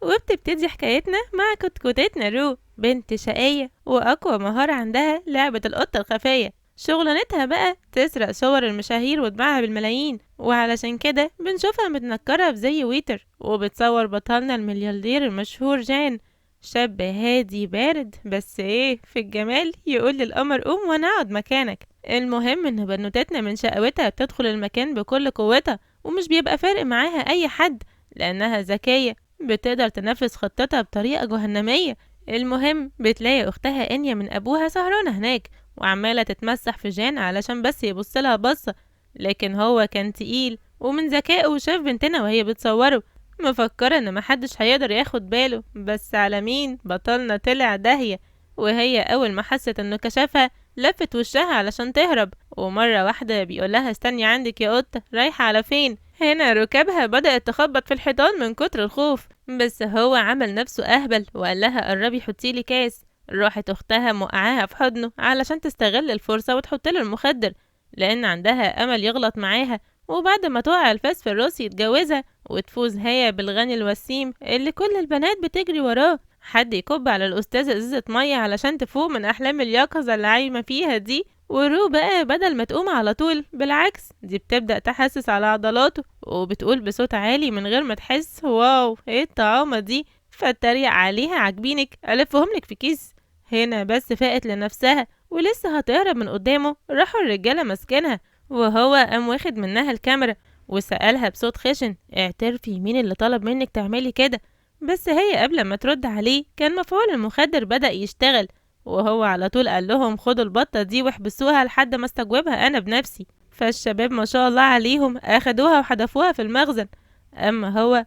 وبتبتدي حكايتنا مع كتكوتتنا رو، بنت شقية وأقوى مهارة عندها لعبة القطة الخفية. شغلانتها بقى تسرق صور المشاهير وتباعها بالملايين، وعلشان كده بنشوفها متنكرة في زي ويتر، وبتصور بطلنا الملياردير المشهور جان، شاب هادي بارد بس ايه في الجمال، يقول للقمر قوم وانا اقعد مكانك. المهم ان بنوتتنا من شقاوتها بتدخل المكان بكل قوتها، ومش بيبقى فارق معاها اي حد لانها ذكية، بتقدر تنفذ خطتها بطريقة جهنمية. المهم بتلاقي اختها انيا من ابوها سهرانة هناك وعمالة تتمسح في جان علشان بس يبصلها بصة، لكن هو كان تقيل ومن ذكائه شاف بنتنا وهي بتصوره، مفكرة ان محدش هيقدر ياخد باله، بس على مين بطلنا طلع داهية. وهي اول ما حست انه كشفها لفت وشها علشان تهرب، ومرة واحدة بيقولها استني عندك يا قطة، رايحة على فين؟ هنا ركابها بدأت تخبط في الحيطان من كتر الخوف، بس هو عمل نفسه أهبل وقال لها قربي حطيلي كاس. راحت أختها موقعاها في حضنه علشان تستغل الفرصة وتحطله المخدر، لأن عندها أمل يغلط معاها، وبعد ما تقع الفاس في الراس يتجوزها وتفوز هي بالغني الوسيم اللي كل البنات بتجري وراه. حد يكب على الأستاذة إزازة مية علشان تفوق من أحلام اليقظة اللي عايمة فيها دي، ورو بقى بدل ما تقوم على طول بالعكس دي بتبدأ تحسس على عضلاته وبتقول بصوت عالي من غير ما تحس واو ايه الطعامة دي، فاتريق عليها عاجبينك ألفهم لك في كيس. هنا بس فاقت لنفسها ولسه هتهرب من قدامه، راحوا الرجالة ماسكينها، وهو قام واخد منها الكاميرا وسألها بصوت خشن اعترفي مين اللي طلب منك تعملي كده. بس هي قبل ما ترد عليه كان مفعول المخدر بدأ يشتغل، وهو على طول قال لهم خدوا البطة دي واحبسوها لحد ما استجوبها أنا بنفسي. فالشباب ما شاء الله عليهم أخدوها وحدفوها في المخزن، أما هو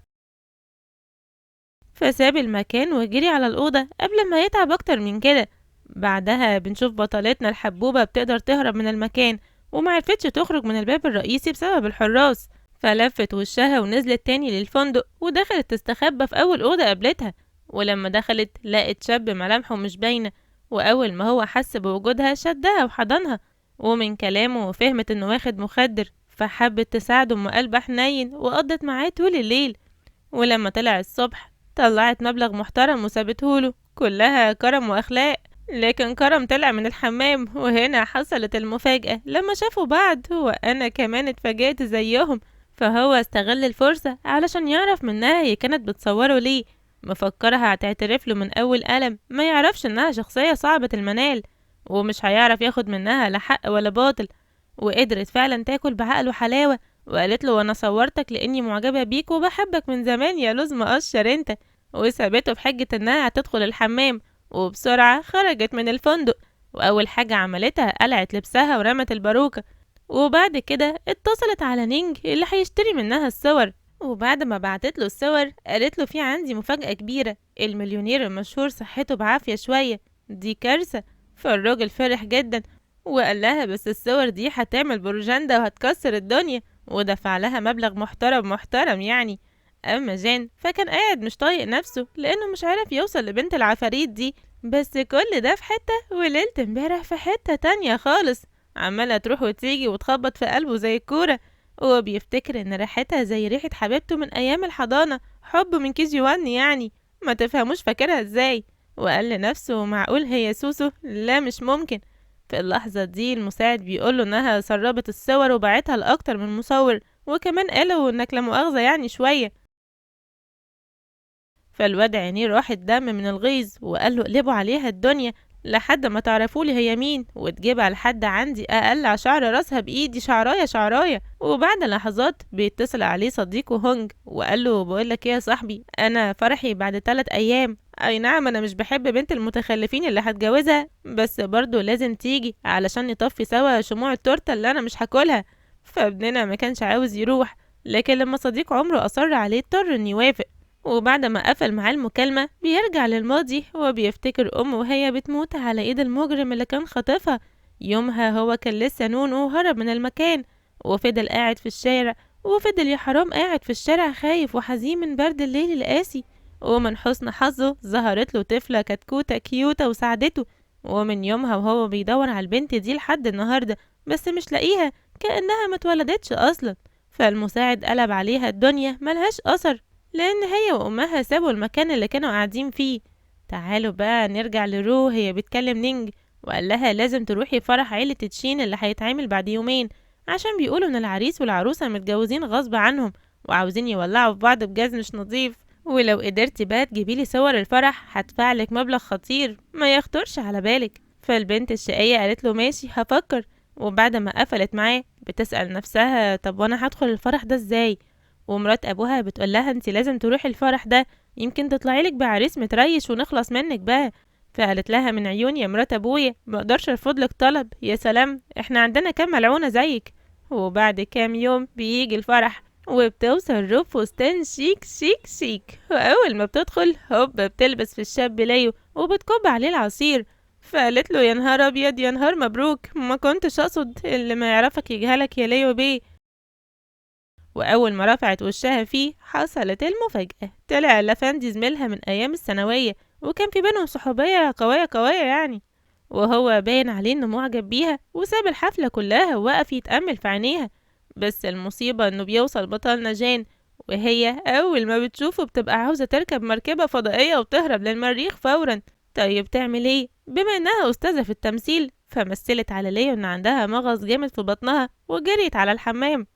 فساب المكان وجري على الأوضة قبل ما يتعب أكتر من كده. بعدها بنشوف بطلتنا الحبوبة بتقدر تهرب من المكان ومعرفتش تخرج من الباب الرئيسي بسبب الحراس، فلفت وشها ونزلت تاني للفندق ودخلت تستخبى في أول أوضة قابلتها. ولما دخلت لقت شاب ملامحه مش باينة، وأول ما هو حس بوجودها شدها وحضنها، ومن كلامه فهمت إنه واخد مخدر فحبت تساعده أم قلب حنين وقضت معاه طول الليل. ولما طلع الصبح طلعت مبلغ محترم وسابتهوله كلها كرم وأخلاق، لكن كرم طلع من الحمام، وهنا حصلت المفاجأة لما شافوا بعض وأنا كمان اتفاجأت زيهم. فهو استغل الفرصة علشان يعرف منها هي كانت بتصوره ليه، مفكرها هتعترف له من أول قلم، ما يعرفش إنها شخصية صعبة المنال ومش هيعرف ياخد منها لا حق ولا باطل. وقدرت فعلا تاكل بعقله حلاوة، وقالت له وانا صورتك لاني معجبة بيك وبحبك من زمان يا لوز مقشر انت، وسابته في حجة انها هتدخل الحمام، وبسرعة خرجت من الفندق، واول حاجة عملتها قلعت لبسها ورمت الباروكة، وبعد كده اتصلت على نينج اللي هيشتري منها الصور. وبعد ما بعتت له الصور قالت له في عندي مفاجأة كبيرة، المليونير المشهور صحته بعافية شوية، دي كارثة. فالراجل فرح جدا وقال لها بس الصور دي هتعمل بروجندا وهتكسر الدنيا، ودفع لها مبلغ محترم محترم يعني. اما جان فكان قاعد مش طايق نفسه لانه مش عارف يوصل لبنت العفاريت دي، بس كل ده في حتة وليلة امبارح في حتة تانية خالص، عمالة تروح وتيجي وتخبط في قلبه زي الكورة، وهو بيفتكر ان ريحتها زي ريحة حبيبته من ايام الحضانة، حب من KG1 يعني، ما تفهموش فاكرها ازاي. وقال لنفسه معقول هي سوسو؟ لا مش ممكن. في اللحظة دي المساعد بيقوله انها سربت الصور وباعتها لأكتر من مصور، وكمان قالوا انك لا مؤاخذة يعني شوية. فالواد عينيه راحت دم من الغيظ وقال له اقلبوا عليها الدنيا لحد ما تعرفولي هي مين وتجيبها لحد عندي اقلع شعر راسها بايدي شعرايه شعرايه. وبعد لحظات بيتصل عليه صديقه هونج وقال له بقولك ايه يا صاحبي، انا فرحي بعد 3 ايام، اي نعم انا مش بحب بنت المتخلفين اللي هتجوزها، بس برضو لازم تيجي علشان نطفي سوا شموع التورته اللي انا مش هاكلها. فابننا ما كانش عاوز يروح، لكن لما صديق عمره اصر عليه اضطر انه يوافق. وبعد ما قفل معاه المكالمة بيرجع للماضي وبيفتكر أمه وهي بتموت على إيد المجرم اللي كان خاطفها. يومها هو كان لسه نون وهرب من المكان وفضل قاعد في الشارع، وفضل يا حرام قاعد في الشارع خايف وحزين من برد الليل القاسي. ومن حسن حظه ظهرت له طفلة كتكوتة كيوتة وساعدته، ومن يومها وهو بيدور على البنت دي لحد النهاردة بس مش لاقيها، كأنها متولدتش أصلا. فالمساعد قلب عليها الدنيا ملهاش أثر، لأن هي وأمها سابوا المكان اللي كانوا قاعدين فيه. تعالوا بقى نرجع لرو، هي بتكلم نينج وقال لها لازم تروحي فرح عيلة تشين اللي هيتعمل بعد يومين، عشان بيقولوا ان العريس والعروسة متجوزين غصب عنهم وعاوزين يولعوا في بعض بجاز مش نظيف، ولو قدرتي بقى تجيبيلي صور الفرح هدفعلك مبلغ خطير ما يخطرش على بالك. فالبنت الشقية قالت له ماشي هفكر. وبعد ما قفلت معاه بتسأل نفسها طب وانا هدخل الفرح ده ازاي؟ ومرات ابوها بتقول لها انت لازم تروحي الفرح ده، يمكن تطلعيلك بعريس متريش ونخلص منك بقى. فقالت لها من عيوني يا مرات ابويا، ما اقدرش ارفض لك طلب، يا سلام احنا عندنا كام ملعونه زيك. وبعد كام يوم بيجي الفرح وبتوصل روب فستان شيك شيك شيك، واول ما بتدخل هوب بتلبس في الشاب ليو وبتكب عليه العصير. فقالت له يا نهار ابيض يا نهار مبروك، ما كنتش اقصد، اللي ما يعرفك يجهلك يا ليو بيه. وأول ما رفعت وشها فيه حصلت المفاجأة، طلع لافندي زميلها من أيام الثانوية وكان في بينهم صحوبية قوية قوية يعني، وهو باين عليه إنه معجب بيها وساب الحفلة كلها ووقف يتأمل في عينيها. بس المصيبة إنه بيوصل بطلنا جان، وهي أول ما بتشوفه بتبقى عاوزة تركب مركبة فضائية وتهرب للمريخ فورا. طيب تعمل ايه؟ بما إنها أستاذة في التمثيل فمثلت على ليو إن عندها مغص جامد في بطنها وجريت على الحمام.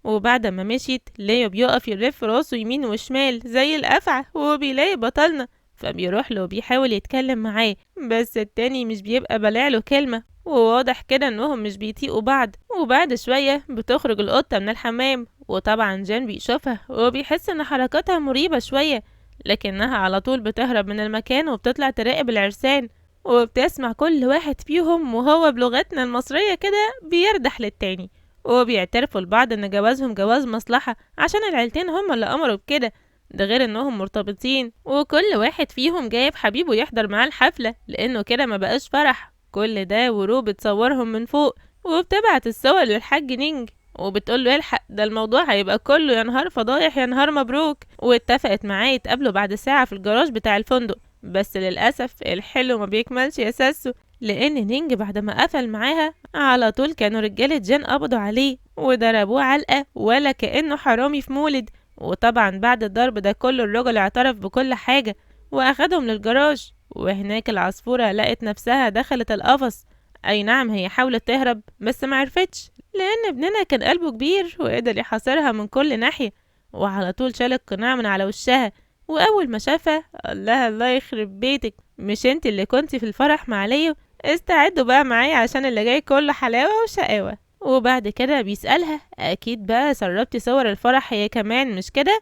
وبعد ما مشيت ليو بيقف يلف راسه يمين وشمال زي الأفعى وهو بيلاقي بطلنا، فبيروح له وبيحاول يتكلم معاه بس التاني مش بيبقى بلعله كلمة، وواضح كده انهم مش بيطيقوا بعض. وبعد شوية بتخرج القطة من الحمام وطبعا جان بيشوفها وبيحس ان حركاتها مريبة شوية، لكنها على طول بتهرب من المكان وبتطلع تراقب العرسان، وبتسمع كل واحد فيهم وهو بلغتنا المصرية كده بيردح للتاني، وبيعترفوا لبعض ان جوازهم جواز مصلحة عشان العيلتين هما اللي امروا بكده. ده غير انهم مرتبطين وكل واحد فيهم جايب حبيبه يحضر معاه الحفلة، لانه كده ما بقاش فرح. كل ده ورو بتصورهم من فوق وبتبعت الصور للحاج نينج وبتقول له الحق ده الموضوع هيبقى كله يا نهار فضايح يا نهار مبروك. واتفقت معاه يتقابلوا بعد ساعة في الجراج بتاع الفندق، بس للأسف الحلو ما بيكملش يا ساسو، لأن نينج بعد ما قفل معاها على طول كانوا رجالة جان قبضوا عليه وضربوه علقة ولا كأنه حرامي في مولد. وطبعا بعد الضرب ده كله الراجل اعترف بكل حاجة وأخدهم للجراج، وهناك العصفورة لقت نفسها دخلت القفص. أي نعم هي حاولت تهرب بس معرفتش، لأن ابننا كان قلبه كبير وقدر يحاصرها من كل ناحية، وعلى طول شال القناع من على وشها. وأول ما شافها قال لها الله يخرب بيتك، مش انت اللي كنتي في الفرح مع ليو؟ استعدوا بقى معايا عشان اللي جاي كله حلاوة وشقاوة. وبعد كده بيسألها أكيد بقى سربتي صور الفرح هي كمان مش كده؟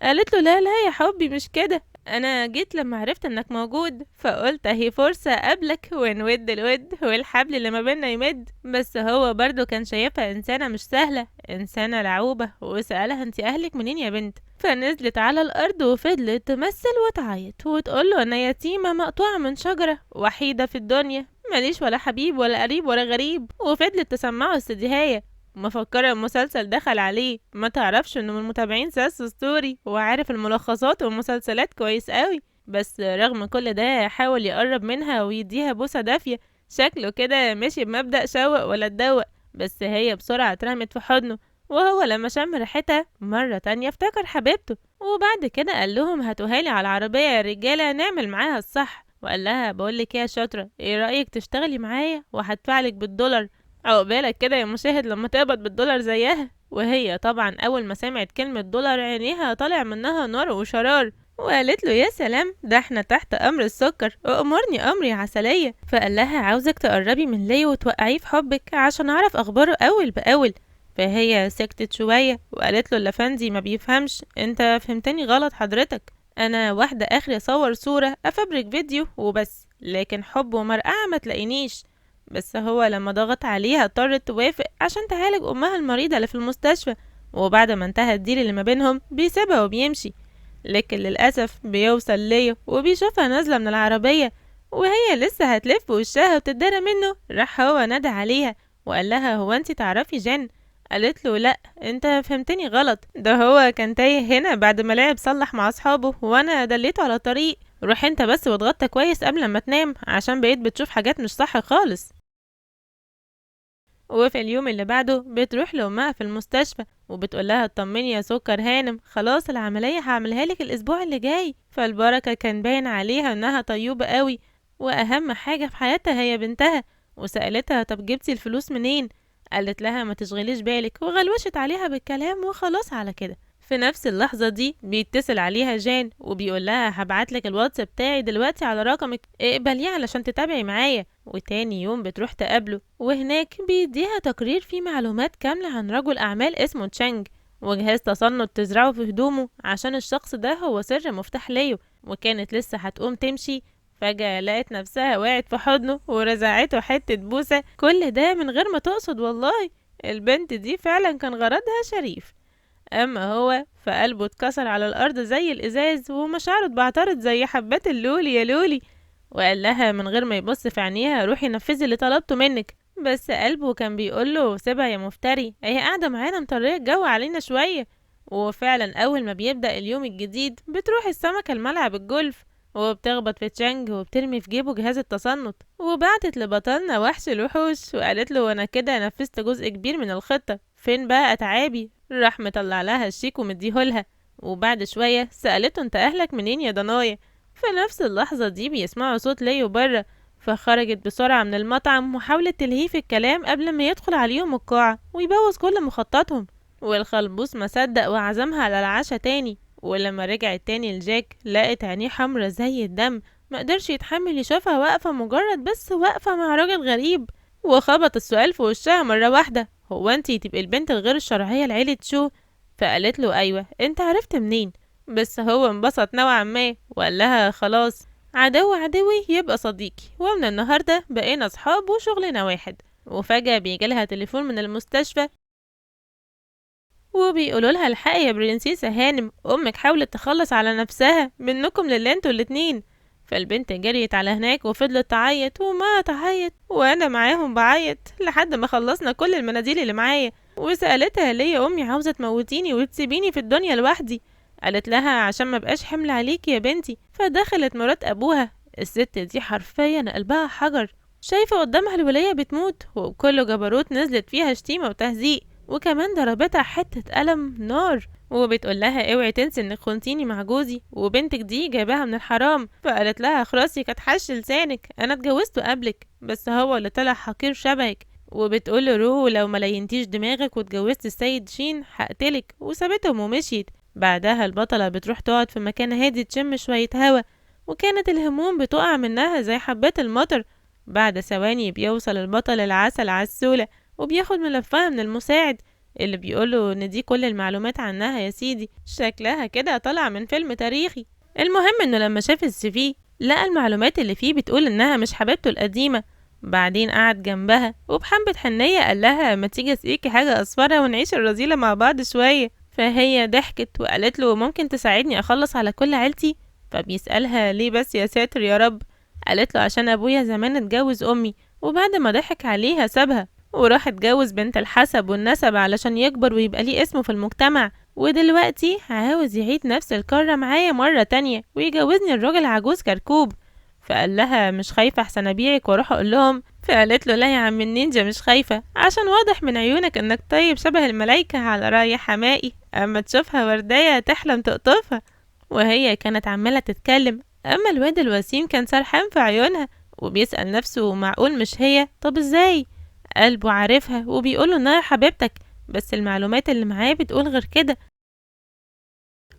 قالت له لا لا يا حبي مش كده، انا جيت لما عرفت انك موجود فقلت اهي فرصة اقابلك ونود الود والحبل اللي ما بينا يمد. بس هو برضو كان شايفها انسانة مش سهلة، انسانة لعوبة، وسألها انت اهلك منين يا بنت؟ فنزلت على الارض وفضلت تمثل وتعيط وتقوله انا يتيمة مقطوعة من شجرة وحيدة في الدنيا، ماليش ولا حبيب ولا قريب ولا غريب. وفضلت تسمعه استديهاية مفكرة المسلسل دخل عليه، ما تعرفش انه من متابعين ساس ستوري وعارف الملخصات والمسلسلات كويس قوي. بس رغم كل ده حاول يقرب منها ويديها بوسة دافية، شكله كده ماشي بمبدأ شوق ولا تدوق، بس هي بسرعة اترمت في حضنه. وهو لما شم ريحتها مرة تانية افتكر حبيبته. وبعد كده قال لهم هاتوهالي على العربية يا رجالة نعمل معاها الصح. وقال لها بقولك ايه يا شاطرة، ايه رأيك تشتغلي معايا وهدفعلك بالدولار؟ عقبالك كده يا مشاهد لما تقبض بالدولار زيها. وهي طبعا اول ما سمعت كلمة دولار عينيها طالع منها نار وشرار، وقالت له يا سلام ده احنا تحت امر السكر، امرني امري عسلية. فقال لها عاوزك تقربي من ليو وتوقعيه في حبك عشان اعرف اخباره اول باول. فهي سكتت شوية وقالت له الافندي ما بيفهمش، انت فهمتني غلط حضرتك، انا واحدة اخري اصور صورة افبرك فيديو وبس، لكن حب ومرقعة ما تلاقينيش. بس هو لما ضغط عليها اضطرت توافق عشان تعالج امها المريضة اللي في المستشفى. وبعد ما انتهى الديل اللي ما بينهم بيسيبها وبيمشي، لكن للأسف بيوصل ليو وبيشوفها نازلة من العربية وهي لسه هتلف وشها وتتدرى منه. راح هو نادى عليها وقال لها هو انتي تعرفي جن؟ قالت له لا انت فهمتني غلط، ده هو كان تايه هنا بعد ما لعب صلح مع اصحابه وانا دليته على الطريق، روح انت بس واتغطى كويس قبل ما تنام عشان بقيت بتشوف حاجات مش صح خالص. وفي اليوم اللي بعده بتروح لأمها في المستشفى وبتقولها اطمني يا سكر هانم، خلاص العملية هعملها لك الأسبوع اللي جاي. فالبركة كان باين عليها إنها طيوبة قوي، وأهم حاجة في حياتها هي بنتها. وسألتها طب جبتي الفلوس منين؟ قالت لها ما تشغليش بالك، وغلوشت عليها بالكلام وخلاص على كده. في نفس اللحظة دي بيتصل عليها جان وبيقول لها هبعتلك الواتس بتاعي دلوقتي على رقمك، اقبليه علشان تتابعي معايا. وتاني يوم بتروح تقابله، وهناك بيديها تقرير فيه معلومات كاملة عن رجل أعمال اسمه تشانج، وجهاز تصنت تزرعه في هدومه عشان الشخص ده هو سر مفتاح ليه. وكانت لسه هتقوم تمشي، فجأة لقت نفسها وقعت في حضنه ورزعته حتة بوسة، كل ده من غير ما تقصد والله. البنت دي فعلا كان غرضها شريف، اما هو فقلبه اتكسر على الارض زي الازاز، ومشاعره اتبعترت زي حبات اللولي يا لولي. وقال لها من غير ما يبص في عينيها روحي نفذي اللي طلبته منك. بس قلبه كان بيقوله سيبها يا مفتري، هي قاعده معانا مطريه الجو علينا شويه. وفعلا اول ما بيبدأ اليوم الجديد بتروح السمكه الملعب الجولف، وبتخبط في تشانج وبترمي في جيبه جهاز التصنت، وبعتت لبطلنا وحش الوحوش وقالت له وانا كده نفذت جزء كبير من الخطة، فين بقى اتعابي؟ راح مطلع لها الشيك ومديهولها. وبعد شوية سألته انت اهلك منين يا ضنايا؟ في نفس اللحظة دي بيسمعوا صوت ليو بره، فخرجت بسرعة من المطعم وحاولت تلهيه في الكلام قبل ما يدخل عليهم القاعة ويبوظ كل مخططهم. والخلبوس ما صدق وعزمها على العشاء تاني. ولما رجعت تاني لجاك لقت عينيه حمرا زي الدم، مقدرش يتحمل يشوفها واقفة، مجرد بس واقفة مع راجل غريب. وخبط السؤال في وشها مرة واحدة، هو انتي تبقي البنت الغير الشرعية لعيلة شو؟ فقالت له ايوه، انت عرفت منين؟ بس هو انبسط نوعا ما وقال لها خلاص، عدو عدوي يبقى صديقي، ومن النهاردة بقينا صحاب وشغلنا واحد. وفجأة بيجيلها تليفون من المستشفى وبيقولوا لها الحقي يا برنسيسة هانم، امك حاولت تخلص على نفسها منكم لله انتوا الاتنين. فالبنت جريت على هناك وفضلت تعيط وما تعيط، وانا معاهم بعيط لحد ما خلصنا كل المناديل اللي معايا. وسألتها ليه يا امي عاوزة تموتيني وتسيبيني في الدنيا لوحدي؟ قالت لها عشان ما بقاش حمل عليكي يا بنتي. فدخلت مرات ابوها، الست دي حرفيا قلبها حجر، شايفة قدامها الولية بتموت وبكل جبروت نزلت فيها شتيمة وتهزيق، وكمان ضربتها حتة قلم نار، وبتقول لها اوعي تنسي انك خنتيني مع جوزي وبنتك دي جايباها من الحرام. فقالت لها خلاص كانت حش لسانك، انا اتجوزته قبلك بس هو اللي طلع حقير شبهك. وبتقول له روح لو ما لينتيش دماغك واتجوزت السيد شين هقتلك، وسابتهم ومشيت. بعدها البطلة بتروح تقعد في مكان هادي تشم شوية هوا، وكانت الهموم بتقع منها زي حبات المطر. بعد ثواني بيوصل البطل العسل عسولة وبياخد ملفها من المساعد اللي بيقوله ان دي كل المعلومات عنها يا سيدي، شكلها كده طالع من فيلم تاريخي. المهم انه لما شاف السي في لقى المعلومات اللي فيه بتقول انها مش حبيبته القديمة. بعدين قعد جنبها وبحبة حنية قال لها ما تيجي اسقيكي حاجة اصفرة ونعيش الرذيلة مع بعض شوية. فهي ضحكت وقالت له ممكن تساعدني اخلص على كل عيلتي؟ فبيسألها ليه بس يا ساتر يا رب؟ قالت له عشان ابويا زمان اتجوز امي وبعد ما ضحك عليها سابها وراح اتجوز بنت الحسب والنسب علشان يكبر ويبقى ليه اسمه في المجتمع، ودلوقتي عاوز يعيد نفس الكرة معايا مرة تانية ويجوزني الراجل عجوز كركوب. فقال لها مش خايفة احسن ابيعك واروح اقول لهم؟ فقالت له لا يا عم النينجا مش خايفة، عشان واضح من عيونك انك طيب شبه الملايكة على رأي حمائي، اما تشوفها وردية تحلم تقطفها. وهي كانت عمالة تتكلم، اما الواد الوسيم كان سرحان في عيونها وبيسأل نفسه معقول مش هي؟ طب ازاي؟ قلبه عارفها وبيقوله انها حبيبتك، بس المعلومات اللي معاه بتقول غير كده.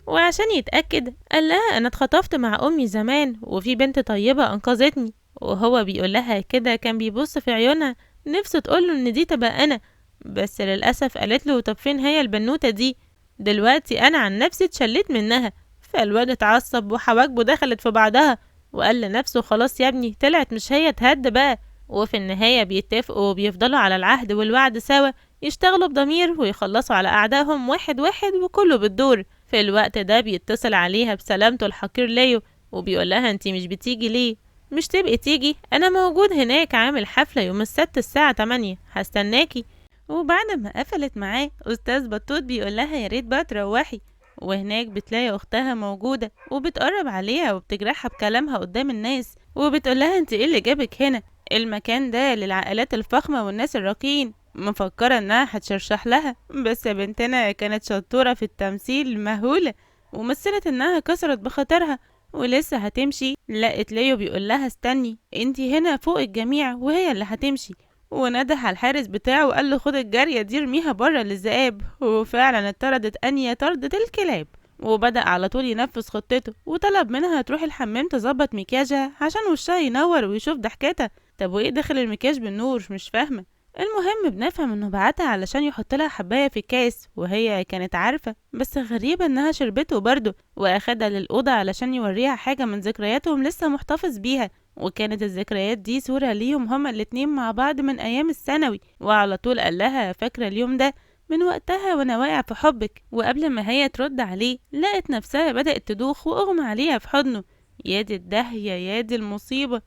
وعشان يتأكد قال لها انا اتخطفت مع امي زمان وفي بنت طيبة انقذتني، وهو بيقول لها كده كان بيبص في عيونها نفسه تقوله ان دي تبقى انا، بس للأسف قالت له طب فين هي البنوتة دي؟ دلوقتي انا عن نفسي اتشليت منها. فالواد اتعصب وحواجبه دخلت في بعضها وقال لنفسه خلاص يا ابني طلعت مش هي تهد بقى. وفي النهاية بيتفقوا وبيفضلوا على العهد والوعد سوا، يشتغلوا بضمير ويخلصوا على أعدائهم واحد واحد وكله بالدور. في الوقت ده بيتصل عليها بسلامته الحقير ليو وبيقول لها انتي مش بتيجي ليه؟ مش تبقي تيجي، انا موجود هناك عامل حفلة يوم السبت الساعة 8 هستناكي. وبعد ما قفلت معاه استاذ بطوط بيقول لها يا ريت بقى تروحي، وهناك بتلاقي اختها موجودة وبتقرب عليها وبتجرحها بكلامها قدام الناس وبتقول لها انت ايه اللي جابك هنا؟ المكان ده للعائلات الفخمة والناس الراقيين، مفكرة انها هتشرشح لها، بس بنتنا كانت شطورة في التمثيل مهولة، ومثلت انها كسرت بخاطرها. ولسه هتمشي لقت ليو بيقول لها استني، انتي هنا فوق الجميع وهي اللي هتمشي. ونده على الحارس بتاعه وقال له خد الجارية دي ارميها بره للذئاب. وفعلا اتطردت انيا طردة الكلاب. وبدأ على طول ينفذ خطته، وطلب منها تروح الحمام تظبط مكياجها عشان وشها ينور ويشوف ضحكتها. طب وايه دخل المكياج بالنور؟ مش فاهمة. المهم بنفهم انه بعتها علشان يحط لها حباية في الكاس، وهي كانت عارفة، بس غريبة انها شربته برضه. واخدها للأوضة علشان يوريها حاجة من ذكرياتهم لسه محتفظ بيها. وكانت الذكريات دي صورة ليهم هما الاتنين مع بعض من ايام الثانوي. وعلى طول قال لها فاكرة اليوم ده؟ من وقتها وانا واقع في حبك. وقبل ما هي ترد عليه لقت نفسها بدأت تدوخ واغمى عليها في حضنه. يا دي الدهية، يا دي المصيبة.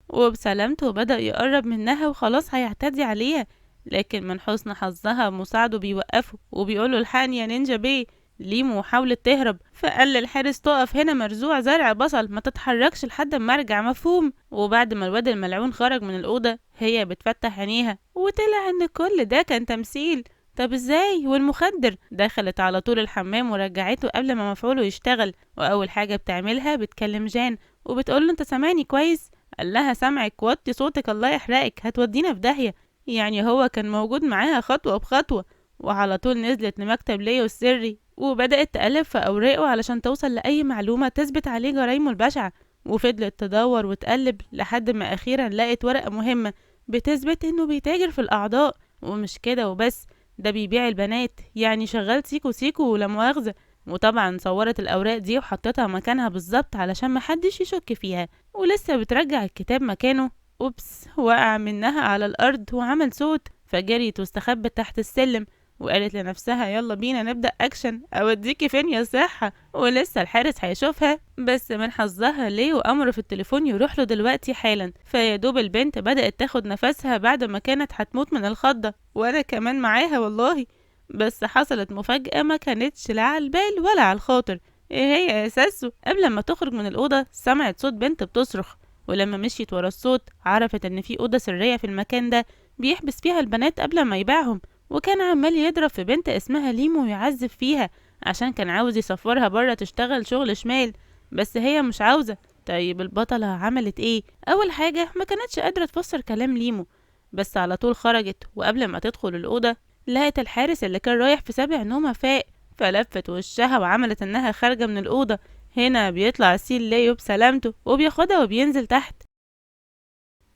وبسلامته بدأ يقرب منها وخلاص هيعتدي عليها، لكن من حسن حظها مساعده بيوقفه وبيقوله الحقني يا نينجا بيه. ليمو حاولت تهرب، فقال للحارس تقف هنا مرزوع زرع بصل، ما تتحركش لحد ما ارجع، مفهوم؟ وبعد ما الواد الملعون خرج من الأوضة هي بتفتح عينيها وطلع ان كل ده كان تمثيل. طب ازاي؟ والمخدر؟ دخلت على طول الحمام ورجعته قبل ما مفعوله يشتغل. واول حاجة بتعملها بتكلم جان وبتقوله انت سامعني كويس؟ قال لها سامعك، وطي صوتك الله يحرقك، هتودينا في داهية. يعني هو كان موجود معاها خطوة بخطوة. وعلى طول نزلت لمكتب ليو السري وبدأت تقلب في أوراقه علشان توصل لأي معلومة تثبت عليه جرايمه البشعة. وفضلت تدور وتقلب لحد ما أخيرا لقت ورقة مهمة بتثبت إنه بيتاجر في الأعضاء. ومش كده وبس، ده بيبيع البنات، يعني شغال سيكو سيكو ولا مؤاخذة. وطبعا صورت الأوراق دي وحطتها مكانها بالظبط علشان محدش يشك فيها. ولسه بترجع الكتاب مكانه، أوبس، وقع منها على الأرض وعمل صوت، فجريت واستخبت تحت السلم. وقالت لنفسها يلا بينا نبدأ أكشن، أوديكي فين يا صحة. ولسه الحارس هيشوفها، بس من حظها ليه وأمره في التليفون يروح له دلوقتي حالا. فيادوب البنت بدأت تاخد نفسها بعد ما كانت هتموت من الخضة، وأنا كمان معاها والله. بس حصلت مفاجأة ما كانتش لا على البال ولا على الخاطر. ايه هي يا ساسو؟ قبل ما تخرج من الأوضة سمعت صوت بنت بتصرخ، ولما مشيت ورا الصوت عرفت ان في أوضة سرية في المكان ده بيحبس فيها البنات قبل ما يبيعهم. وكان عمال يضرب في بنت اسمها ليمو ويعذب فيها عشان كان عاوز يسفرها بره تشتغل شغل شمال، بس هي مش عاوزة. طيب البطلة عملت ايه؟ أول حاجة ما كانتش قادرة تفسر كلام ليمو، بس على طول خرجت. وقبل ما تدخل الأوضة لقت الحارس اللي كان رايح في سابع نومة فاق، فلفت وشها وعملت انها خارجة من الأوضة. هنا بيطلع سيل ليو بسلامته وبياخدها وبينزل تحت.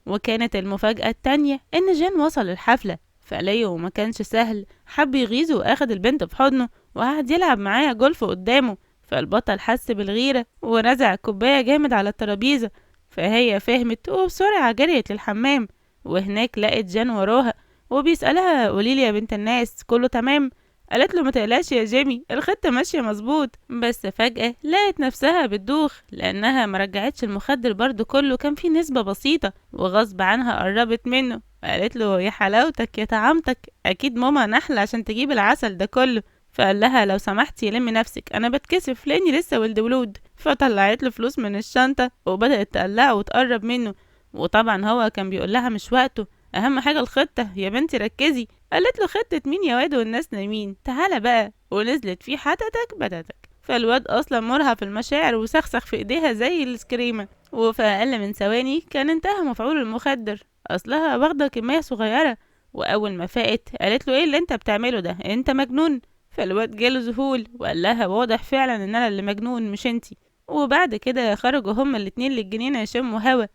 وكانت المفاجأة التانية ان جان وصل الحفلة، فليو ما كانش سهل، حب يغيظه واخد البنت في حضنه وقعد يلعب معاها جولف قدامه. فالبطل حس بالغيرة ونزع الكوباية جامد على الترابيزة، فهي فهمت وبسرعة جريت للحمام. وهناك لقت جان وراها وبيسألها قوليلي يا بنت الناس كله تمام؟ قالت له متقلقش يا جيمي، الخطة ماشية مظبوط. بس فجأة لقت نفسها بتدوخ لأنها مرجعتش المخدر برضو، كله كان فيه نسبة بسيطة، وغصب عنها قربت منه. قالت له يا حلاوتك يا طعامتك، أكيد ماما نحلة عشان تجيب العسل ده كله. فقال لها لو سمحتي لمي نفسك، أنا بتكسف لأني لسه ولد ولود. فطلعت له فلوس من الشنطة وبدأت تقلعه وتقرب منه. وطبعا هو كان بيقول لها مش وقته، أهم حاجة الخطة يا بنتي ركزي. قالت له خطة مين يا واد والناس نايمين، تعالى بقى. ونزلت فيه حتتك بدتك. فالواد اصلا مرهف في المشاعر وسخسخ في ايديها زي السكريمة. وفي اقل من ثواني كان انتهى مفعول المخدر، اصلها واخدة كمية صغيرة. واول ما فاقت قالت له ايه اللي انت بتعمله ده، انت مجنون؟ فالواد جاله ذهول وقال لها واضح فعلا ان انا اللي مجنون مش انتي. وبعد كده خرجوا هما الاتنين للجنينة يشموا هوا.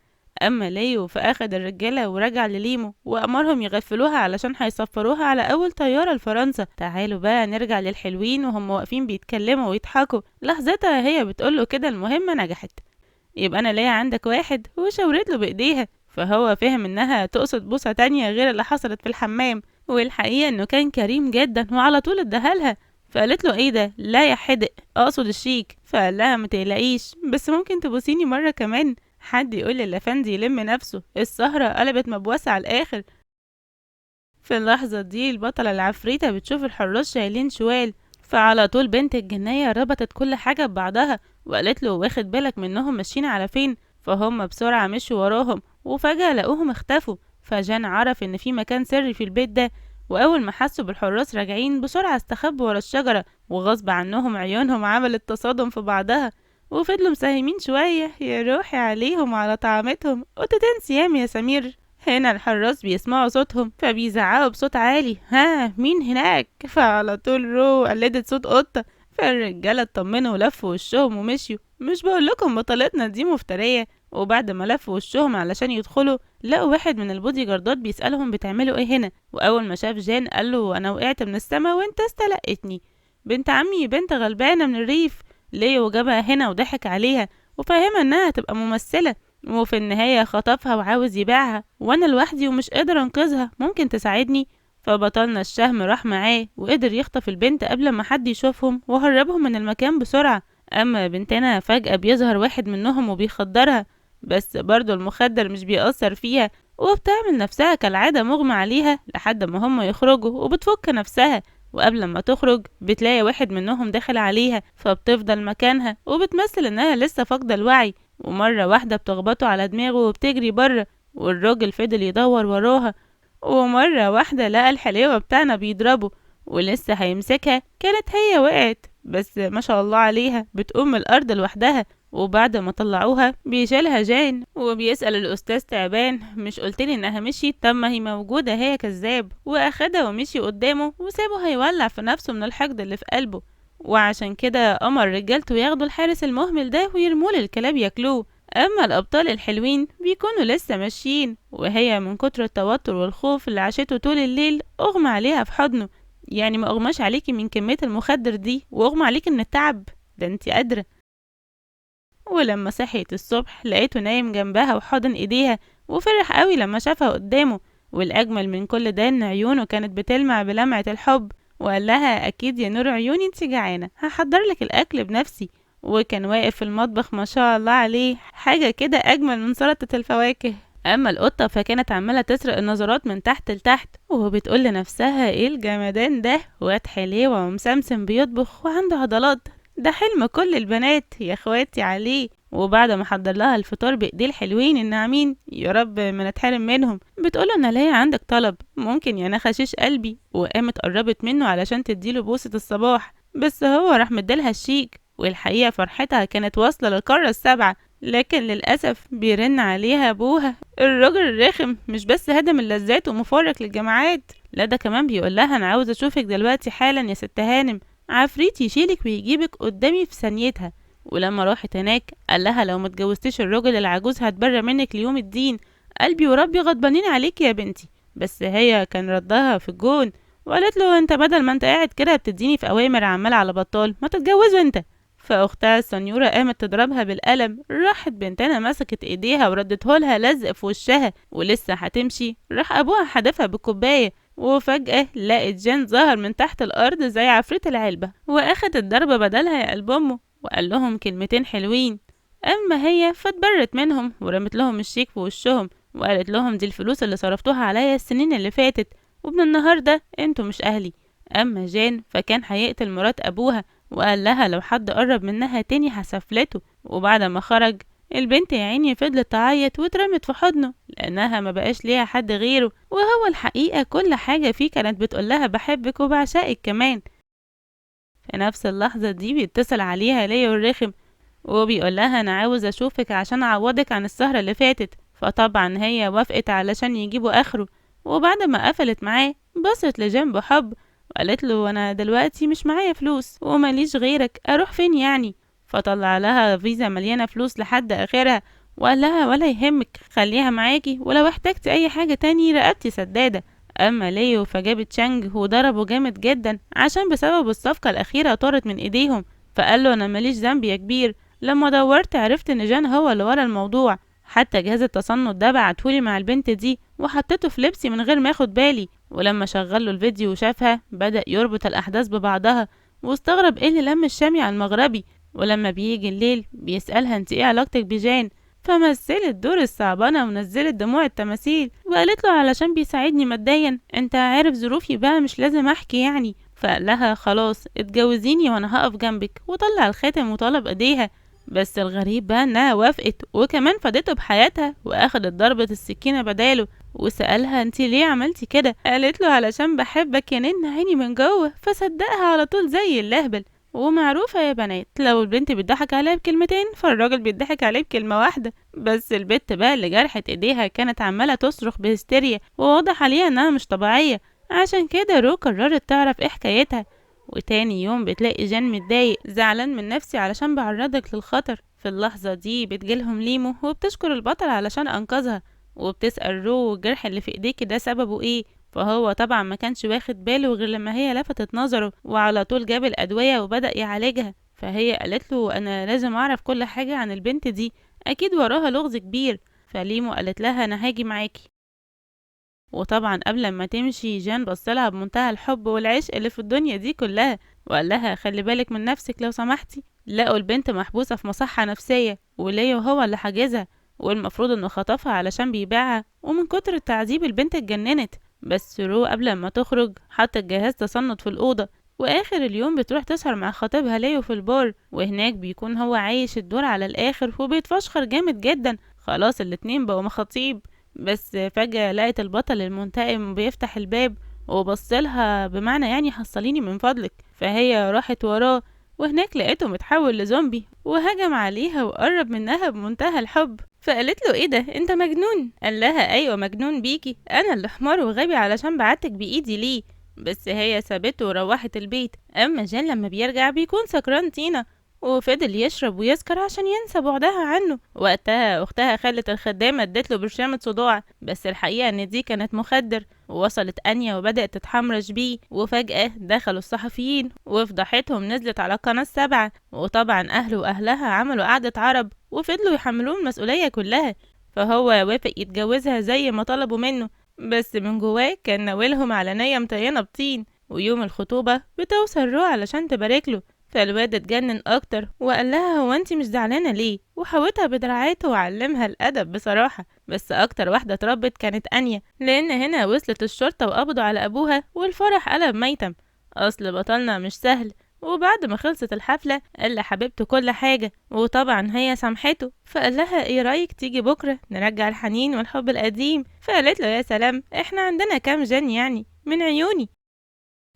اما ليو فاخد الرجاله ورجع لليمو وامرهم يغفلوها علشان هيسفروها على اول طياره لفرنسا. تعالوا بقى نرجع للحلوين وهم واقفين بيتكلموا ويضحكوا. لحظتها هي بتقوله كده المهمه نجحت، يبقى انا ليا عندك واحد، وشاورت له بايديها. فهو فهم انها تقصد بوسه تانية غير اللي حصلت في الحمام، والحقيقه انه كان كريم جدا وعلى طول اداهالها. فقالت له ايه ده؟ لا يا حدق، اقصد الشيك. فقال لها متقلقيش، بس ممكن تبوسيني مره كمان. حد يقول للافندي يلم نفسه، السهرة قلبت مبوسة على الآخر. في اللحظة دي البطلة العفريتة بتشوف الحراس شايلين شوال، فعلى طول بنت الجنية ربطت كل حاجة ببعضها وقالت له واخد بالك منهم ماشيين على فين؟ فهم بسرعة مشوا وراهم وفجأة لقوهم اختفوا. فجان عرف ان في مكان سري في البيت ده، واول ما حسوا بالحراس راجعين بسرعة استخبوا ورا الشجرة، وغصب عنهم عيونهم عملت تصادم في بعضها، وفضلوا مساهمين شوية يا روحي عليهم وعلى طعمتهم قطتين سيام يا سمير. هنا الحراس بيسمعوا صوتهم فبيزعقوا بصوت عالي، ها مين هناك؟ فعلى طول رو قلدت صوت قطة، فالرجالة اطمنوا ولفوا وشهم ومشيوا. مش بقولكم بطلتنا دي مفترية؟ وبعد ما لفوا وشهم علشان يدخلوا لقوا واحد من البودي جاردات بيسألهم بتعملوا ايه هنا، واول ما شاف جان قاله انا وقعت من السما وانت استلقتني، بنت عمي بنت غلبانة من الريف ليه، وجابها هنا وضحك عليها وفهمها انها هتبقى ممثلة، وفي النهاية خطفها وعاوز يبيعها وانا لوحدي ومش قادر انقذها، ممكن تساعدني؟ فبطلنا الشهم راح معاه وقدر يخطف البنت قبل ما حد يشوفهم وهربهم من المكان بسرعة. اما بنتنا فجأة بيظهر واحد منهم وبيخدرها، بس برضو المخدر مش بيأثر فيها وبتعمل نفسها كالعادة مغمى عليها لحد ما هم يخرجوا وبتفك نفسها، وقبل ما تخرج بتلاقي واحد منهم داخل عليها فبتفضل مكانها وبتمثل انها لسه فاقدة الوعي، ومرة واحدة بتخبطه على دماغه وبتجري بره، والراجل فضل يدور وراها، ومرة واحدة لقى الحليوة بتاعنا بيضربه ولسه هيمسكها كانت هي وقعت، بس ما شاء الله عليها بتقوم من الأرض لوحدها. وبعد ما طلعوها بيشيلها جان وبيسأل الأستاذ تعبان مش قلتلي إنها مشيت؟ طب ما هي موجودة، هي كذاب، وأخدها ومشي قدامه وسابه هيولع في نفسه من الحقد اللي في قلبه، وعشان كده أمر رجالته ياخدوا الحارس المهمل ده ويرموه للكلاب ياكلوه. أما الأبطال الحلوين بيكونوا لسه ماشيين وهي من كتر التوتر والخوف اللي عاشته طول الليل أغمى عليها في حضنه، يعني ما أغماش عليكي من كمية المخدر دي وأغمى عليكي من التعب ده انتي قادرة. ولما صحيت الصبح لقيته نايم جنبها وحاضن ايديها وفرح قوي لما شافها قدامه، والأجمل من كل ده إن عيونه كانت بتلمع بلمعة الحب، وقال لها أكيد يا نور عيوني انتي جعانة هحضرلك الأكل بنفسي، وكان واقف في المطبخ ما شاء الله عليه حاجة كده أجمل من سلطة الفواكه. أما القطة فكانت عمالة تسرق النظرات من تحت لتحت وبتقول لنفسها ايه الجمدان ده، واد حليوة ومسمسم بيطبخ وعنده عضلات، ده حلم كل البنات يا اخواتي عليه. وبعد ما حضر لها الفطار بايديه الحلوين الناعمين يا رب ما نتحرم منهم، بتقوله انا ليا عندك طلب ممكن يا نخشيش قلبي، وقامت قربت منه علشان تديله بوسة الصباح، بس هو راح مديلها الشيك، والحقيقة فرحتها كانت واصلة للقارة السبعة، لكن للأسف بيرن عليها أبوها الراجل الرخم، مش بس هدم اللذات ومفارق للجامعات، لا ده كمان بيقول لها أنا عاوز أشوفك دلوقتي حالا يا ست هانم، عفريت يشيلك ويجيبك قدامي في ثانيتها. ولما راحت هناك قال لها لو متجوزتيش الراجل العجوز هتبرى منك ليوم الدين، قلبي وربي غضبانين عليك يا بنتي، بس هي كان ردها في الجون وقالت له انت بدل ما انت قاعد كده بتديني في اوامر عمال على بطال ما تتجوزه انت. فاختها السنيوره قامت تضربها بالقلم، راحت بنتنا مسكت ايديها وردته لها لزق في وشها، ولسه هتمشي راح ابوها حدفها بالكوبايه، وفجأة لقت جان ظهر من تحت الأرض زي عفريت العلبة وأخد الضربة بدلها يا قلب أمه، وقال لهم كلمتين حلوين، أما هي فاتبرت منهم ورمت لهم الشيك في وشهم وقالت لهم دي الفلوس اللي صرفتوها عليا السنين اللي فاتت، ومن النهاردة انتوا مش أهلي. أما جان فكان هيقتل مرات أبوها وقال لها لو حد قرب منها تاني هسفلته، وبعد ما خرج البنت يا عيني فضلت تعيط واترمت في حضنه لأنها ما بقاش ليها حد غيره، وهو الحقيقة كل حاجة فيه كانت بتقولها بحبك وبعشقك كمان. في نفس اللحظة دي بيتصل عليها ليا الرخم وبيقول لها أنا عاوز أشوفك عشان أعوضك عن السهرة اللي فاتت، فطبعا هي وافقت علشان يجيبوا آخره، وبعد ما قفلت معاه بصت لجنب حب وقالت له أنا دلوقتي مش معايا فلوس ومليش غيرك أروح فين يعني، فطلع لها فيزا مليانة فلوس لحد آخرها وقال لها ولا يهمك خليها معاكي ولو احتجت أي حاجة تاني رقبتي سدادة. أما ليو فجابت شانج وضربه جامد جدا عشان بسبب الصفقة الأخيرة طارت من إيديهم، فقال له أنا ماليش ذنب يا كبير، لما دورت عرفت إن جان هو اللي ورا الموضوع، حتى جهاز التصنت ده بعتهولي مع البنت دي وحطيته في لبسي من غير ما اخد بالي، ولما شغله الفيديو وشافها بدأ يربط الأحداث ببعضها واستغرب ايه اللي لم الشامي على المغربي، ولما بيجي الليل بيسألها انت ايه علاقتك بجان، فمثلت دور الصعبانة ونزلت دموع التماثيل وقالت له علشان بيساعدني ماديا، انت عارف ظروفي بقى مش لازم احكي يعني، فقال لها خلاص اتجوزيني وانا هقف جنبك، وطلع الخاتم وطلب ايديها، بس الغريب بقى انها وافقت وكمان فادته بحياتها واخدت ضربة السكينة بداله، وسألها انتي ليه عملتي كده؟ قالت له علشان بحبك يا نن عيني من جوه، فصدقها على طول زي اللهبل. ومعروفة يا بنات، لو البنت بيضحك عليها بكلمتين فالراجل بيضحك عليه بكلمة واحدة. بس البت بقى اللي جرحت ايديها كانت عمالة تصرخ بهستيريا، وواضح عليها انها مش طبيعية. عشان كده رو قررت تعرف ايه حكايتها. وتاني يوم بتلاقي جان متضايق زعلان من نفسي علشان بعرضك للخطر. في اللحظة دي بتجيلهم ليمو وبتشكر البطل علشان انقذها، وبتسأل رو الجرح اللي في ايديكي ده سببه ايه. فهو طبعا ما كانش واخد باله غير لما هي لفتت نظره، وعلى طول جاب الأدوية وبدأ يعالجها. فهي قالت له أنا لازم أعرف كل حاجة عن البنت دي، أكيد وراها لغز كبير. فليمو قالت لها أنا هاجي معاكي. وطبعا قبل ما تمشي جان بصلها بمنتهى الحب والعشق اللي في الدنيا دي كلها، وقال لها خلي بالك من نفسك لو سمحتي. لقوا البنت محبوسة في مصحة نفسية، وليو هو اللي حاجزها، والمفروض انه خطفها علشان بيبيعها. ومن كتر التعذيب البنت اتجننت. بس رو قبل ما تخرج حطت جهاز تصنت في الأوضة. وآخر اليوم بتروح تسهر مع خطيبها ليو في البار، وهناك بيكون هو عايش الدور على الآخر وبيتفشخر جامد جدا. خلاص الاتنين بقوا مخاطيب. بس فجأة لقت البطل المنتقم بيفتح الباب وبصلها بمعنى يعني حصليني من فضلك. فهي راحت وراه، وهناك لقيته متحول لزومبي وهجم عليها وقرب منها بمنتهى الحب. فقالت له ايه ده انت مجنون؟ قال لها ايوه مجنون بيكي، انا اللي حمار وغبي علشان بعتك بايدي ليه. بس هي سابته وروحت البيت. اما جان لما بيرجع بيكون سكران طينة، وفضل يشرب ويسكر عشان ينسى بعدها عنه. وقتها اختها خلت الخدامة ادت له برشامة صداع، بس الحقيقة ان دي كانت مخدر. ووصلت انيا وبدأت تتحمرش بيه، وفجأة دخلوا الصحفيين وفضحتهم نزلت على قناة 7. وطبعا اهله واهلها عملوا قعدة عرب وفضلوا يحملوه المسؤولية كلها. فهو وافق يتجوزها زي ما طلبوا منه، بس من جواه كان ناويلهم على نية مطينة بطين. ويوم الخطوبة بتوصل رو علشان تباركله. فالواد اتجنن اكتر وقال لها هو انتي مش زعلانه ليه، وحاوتها بدراعاته وعلمها الادب بصراحه. بس اكتر واحده اتربت كانت انيا، لان هنا وصلت الشرطه وقبضوا على ابوها والفرح قلب ميتم. اصل بطلنا مش سهل. وبعد ما خلصت الحفله قال لحبيبته كل حاجه، وطبعا هي سامحته. فقال لها ايه رايك تيجي بكره نرجع الحنين والحب القديم؟ فقالت له يا سلام احنا عندنا كام جن يعني من عيوني.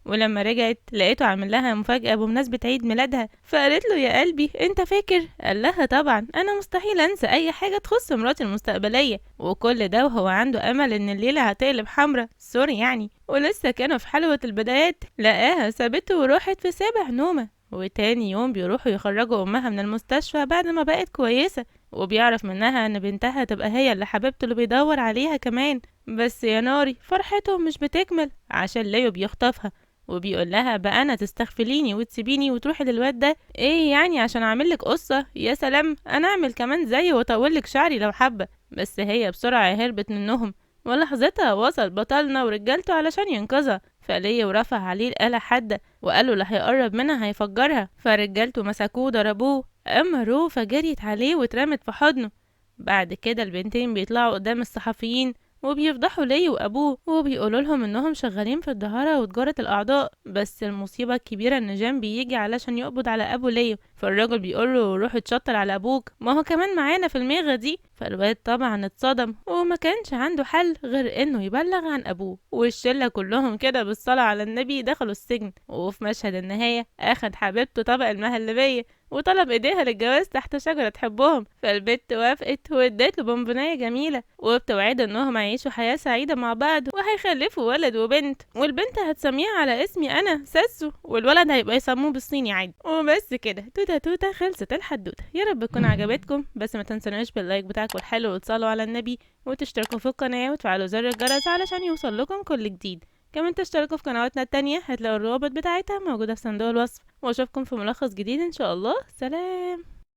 ولما رجعت لقيته عامل لها مفاجأة بمناسبة عيد ميلادها. فقالت له يا قلبي انت فاكر؟ قال لها طبعا انا مستحيل انسى اي حاجة تخص مراتي المستقبلية. وكل ده وهو عنده امل ان الليلة هتقلب حمرا سوري يعني. ولسه كانوا في حلوة البدايات لقاها سابته وراحت في سابع نومة. وتاني يوم بيروحوا يخرجوا امها من المستشفى بعد ما بقت كويسة، وبيعرف منها ان بنتها تبقى هي اللي حبيبته اللي بيدور عليها كمان. بس يا ناري فرحتهم مش بتكمل عشان ليو بيخطفها، وبيقول لها بقى انا تستغفليني وتسيبيني وتروحي للواد ده ايه يعني عشان اعملك قصة؟ يا سلام انا اعمل كمان زيه واطولك شعري لو حابة. بس هي بسرعة هربت منهم. ولحظتها وصل بطلنا ورجالته علشان ينقذها. فليه ورفع عليه الآلة حادة وقالوا اللي هيقرب منها هيفجرها. فرجالته مسكوه ضربوه، اما رو فجريت عليه واترمت في حضنه. بعد كده البنتين بيطلعوا قدام الصحفيين وبيفضحوا ليه وابوه، وبيقولوا لهم انهم شغالين في الدهارة وتجارة الاعضاء. بس المصيبة الكبيرة ان جان بيجي علشان يقبض على ابو ليه. فالراجل بيقول له روح اتشطر على ابوك، ما هو كمان معانا في الميغة دي. فالواد طبعا اتصدم وما كانش عنده حل غير انه يبلغ عن ابوه. والشلة كلهم كده بالصلاة على النبي دخلوا السجن. وفي مشهد النهاية اخد حبيبته طبق المهلبية وطلب ايديها للجواز تحت شجرة تحبهم. فالبت وافقت وادت له بونبوناية جميلة وبتوعد انهم هيعيشوا حياة سعيدة مع بعض وهيخلفوا ولد وبنت. والبنت هتسميها على اسمي انا ساسو، والولد هيبقى يسموه بالصيني عادي. وبس كده توتا توتا خلصت الحدوتة. يا رب تكون عجبتكم، بس ما تنسوناش باللايك بتاعكم الحلو وتصلوا على النبي وتشتركوا في القناة وتفعلوا زر الجرس علشان يوصل لكم كل جديد. كمان تشتركوا في قنواتنا التانية هتلاقوا الروابط بتاعتها موجودة في صندوق الوصف. واشوفكم في ملخص جديد ان شاء الله. سلام.